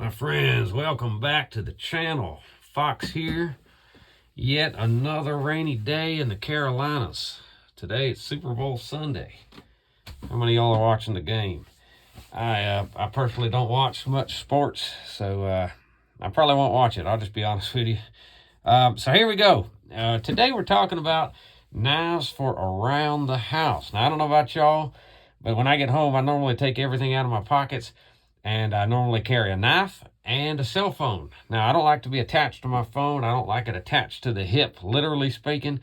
my friends, welcome back to the channel. Fox here. Yet another rainy day in the Carolinas. Today it's Super Bowl Sunday. How many of y'all are watching the game? I personally don't watch much sports, so I probably won't watch it. I'll just be honest with you. So here we go. Today we're talking about knives for around the house. Now I don't know about y'all, but when I get home I normally take everything out of my pockets, and I normally carry a knife and a cell phone. Now, I don't like to be attached to my phone. I don't like it attached to the hip, literally speaking.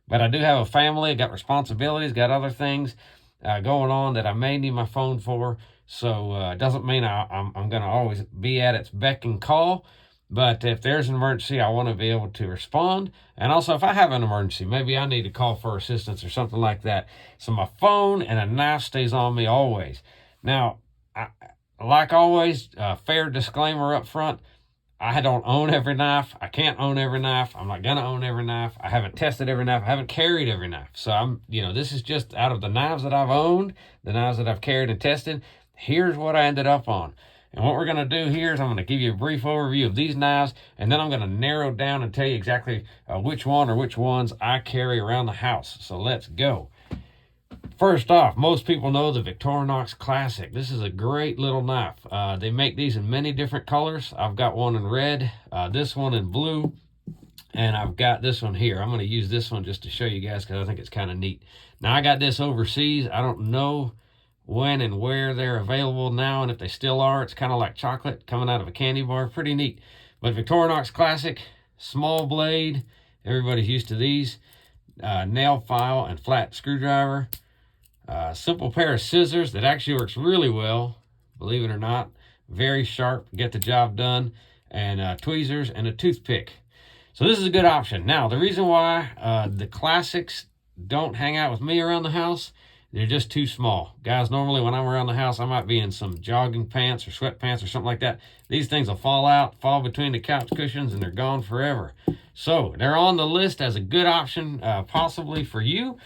But I do have a family, got responsibilities, got other things going on that I may need my phone for. So it doesn't mean I'm going to always be at its beck and call. But if there's an emergency, I want to be able to respond. And also, if I have an emergency, maybe I need to call for assistance or something like that. So my phone and a knife stays on me always. Now, like always, fair disclaimer up front, I don't own every knife. I can't own every knife. I'm not going to own every knife. I haven't tested every knife. I haven't carried every knife. So this is just out of the knives that I've owned, the knives that I've carried and tested. Here's what I ended up on. And what we're going to do here is I'm going to give you a brief overview of these knives, and then I'm going to narrow down and tell you exactly which one or which ones I carry around the house. So let's go. First off, most people know the Victorinox Classic. This is a great little knife. They make these in many different colors. I've got one in red, this one in blue, and I've got this one here. I'm going to use this one just to show you guys because I think it's kind of neat. Now, I got this overseas. I don't know when and where they're available now, and if they still are. It's kind of like chocolate coming out of a candy bar. Pretty neat. But Victorinox Classic, small blade. Everybody's used to these. Nail file and flat screwdriver. Simple pair of scissors that actually works really well, believe it or not. Very sharp, get the job done. And tweezers and a toothpick. So this is a good option. Now, the reason why the classics don't hang out with me around the house, they're just too small. Guys, normally when I'm around the house, I might be in some jogging pants or sweatpants or something like that. These things will fall out, fall between the couch cushions, and they're gone forever. So they're on the list as a good option, possibly for you,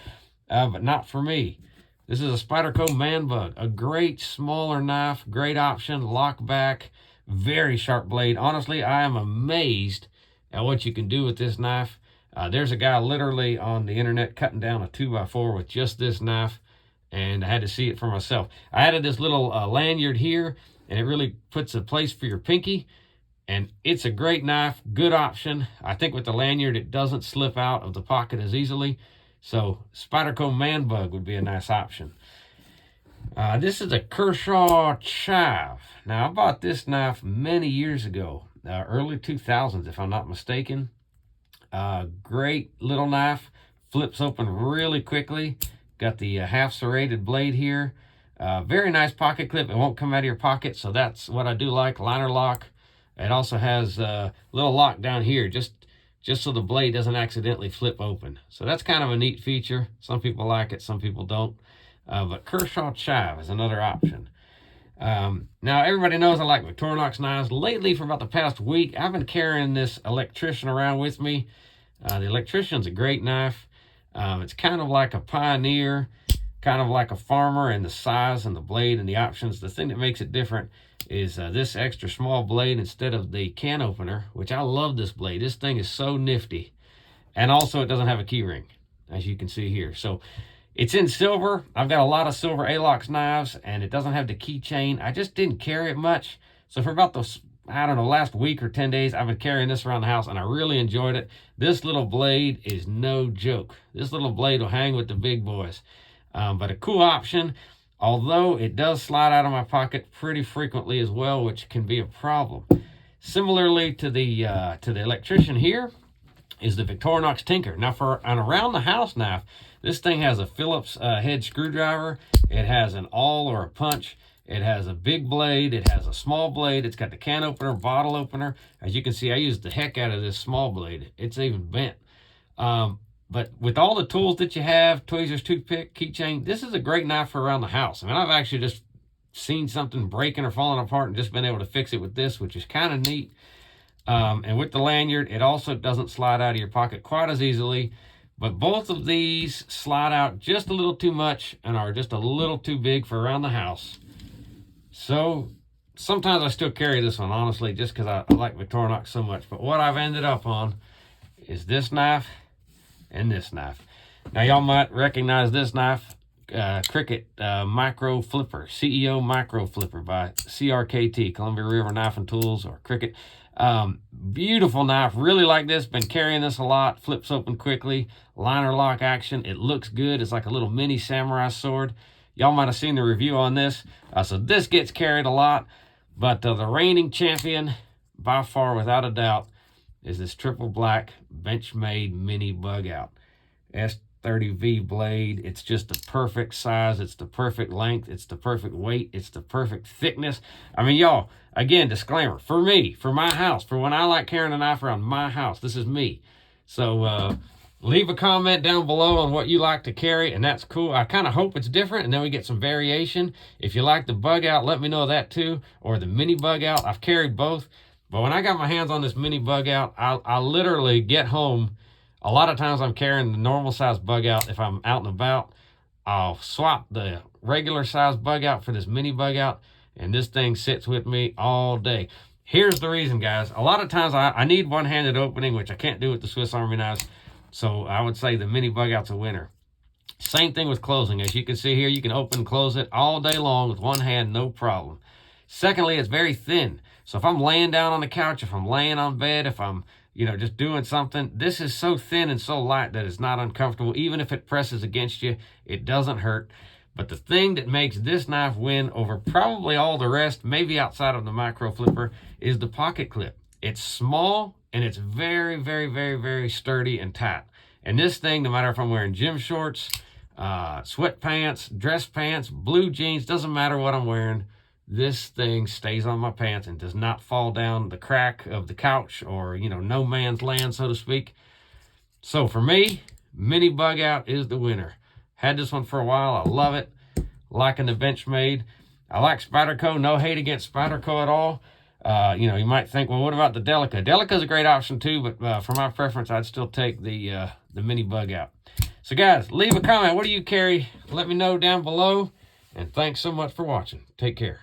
but not for me. This is a Spyderco Man Bug, a great smaller knife, great option, lock back, very sharp blade. Honestly, I am amazed at what you can do with this knife. There's a guy literally on the internet cutting down a 2x4 with just this knife, and I had to see it for myself. I added this little lanyard here, and it really puts a place for your pinky, and it's a great knife, good option. I think with the lanyard, it doesn't slip out of the pocket as easily. So Spyderco Man Bug would be a nice option. This is a Kershaw Chive. Now, I bought this knife many years ago, early 2000s, if I'm not mistaken. Great little knife, flips open really quickly. Got the half serrated blade here. Very nice pocket clip. It won't come out of your pocket, so that's what I do like, liner lock. It also has a little lock down here, just so the blade doesn't accidentally flip open. So that's kind of a neat feature. Some people like it, some people don't. But Kershaw Chive is another option. Now, everybody knows I like Victorinox knives. Lately, for about the past week, I've been carrying this Electrician around with me. The Electrician's a great knife. It's kind of like a Pioneer, kind of like a Farmer in the size and the blade and the options. The thing that makes it different is this extra small blade instead of the can opener, which I love this blade. This thing is so nifty. And also it doesn't have a key ring, as you can see here. So it's in silver. I've got a lot of silver Alox knives, and it doesn't have the keychain. I just didn't carry it much. So for about those, I don't know, last week or 10 days, I've been carrying this around the house, and I really enjoyed it. This little blade is no joke. This little blade will hang with the big boys. But a cool option. Although it does slide out of my pocket pretty frequently as well, which can be a problem. Similarly to the Electrician here is the Victorinox Tinker. Now, for an around the house knife, this thing has a Phillips head screwdriver. It has an awl or a punch. It has a big blade. It has a small blade. It's got the can opener, bottle opener. As you can see, I used the heck out of this small blade. It's even bent. But with all the tools that you have, tweezers, toothpick, keychain, this is a great knife for around the house. I mean, I've actually just seen something breaking or falling apart and just been able to fix it with this, which is kind of neat. And with the lanyard, it also doesn't slide out of your pocket quite as easily. But both of these slide out just a little too much and are just a little too big for around the house. So sometimes I still carry this one, honestly, just because I like Victorinox so much. But what I've ended up on is this knife and this knife. Now, y'all might recognize this knife, Cricut Micro Flipper, CEO Micro Flipper by CRKT, Columbia River Knife and Tools, or Cricut. Beautiful knife. Really like this. Been carrying this a lot. Flips open quickly. Liner lock action. It looks good. It's like a little mini samurai sword. Y'all might have seen the review on this. So this gets carried a lot. But the reigning champion, by far, without a doubt, is this triple black Benchmade mini bug out. S30V blade. It's just the perfect size. It's the perfect length. It's the perfect weight. It's the perfect thickness. I mean, y'all, again, disclaimer, for me, for my house, for when I like carrying a knife around my house, this is me. So leave a comment down below on what you like to carry, and that's cool. I kind of hope it's different, and then we get some variation. If you like the bug out, let me know that too, or the mini bug out. I've carried both, but when I got my hands on this mini bug out, I literally get home. A lot of times I'm carrying the normal size bug out. If I'm out and about, I'll swap the regular size bug out for this mini bug out, and this thing sits with me all day. Here's the reason, guys. A lot of times I need one-handed opening, which I can't do with the Swiss Army knives, so I would say the mini bug out's a winner. Same thing with closing. As you can see here, you can open and close it all day long with one hand, no problem. Secondly, it's very thin. So if I'm laying down on the couch, if I'm laying on bed, if I'm just doing something, this is so thin and so light that it's not uncomfortable. Even if it presses against you, it doesn't hurt. But the thing that makes this knife win over probably all the rest, maybe outside of the Micro Flipper, is the pocket clip. It's small and it's very, very, very, very sturdy and tight. And this thing, no matter if I'm wearing gym shorts, sweatpants, dress pants, blue jeans, doesn't matter what I'm wearing, this thing stays on my pants and does not fall down the crack of the couch or, no man's land, so to speak. So for me, mini bug out is the winner. Had this one for a while. I love it. Liking the Benchmade. I like Spyderco. No hate against Spyderco at all. You might think, well, what about the Delica? Delica's a great option too, but for my preference, I'd still take the mini bug out. So guys, leave a comment. What do you carry? Let me know down below. And thanks so much for watching. Take care.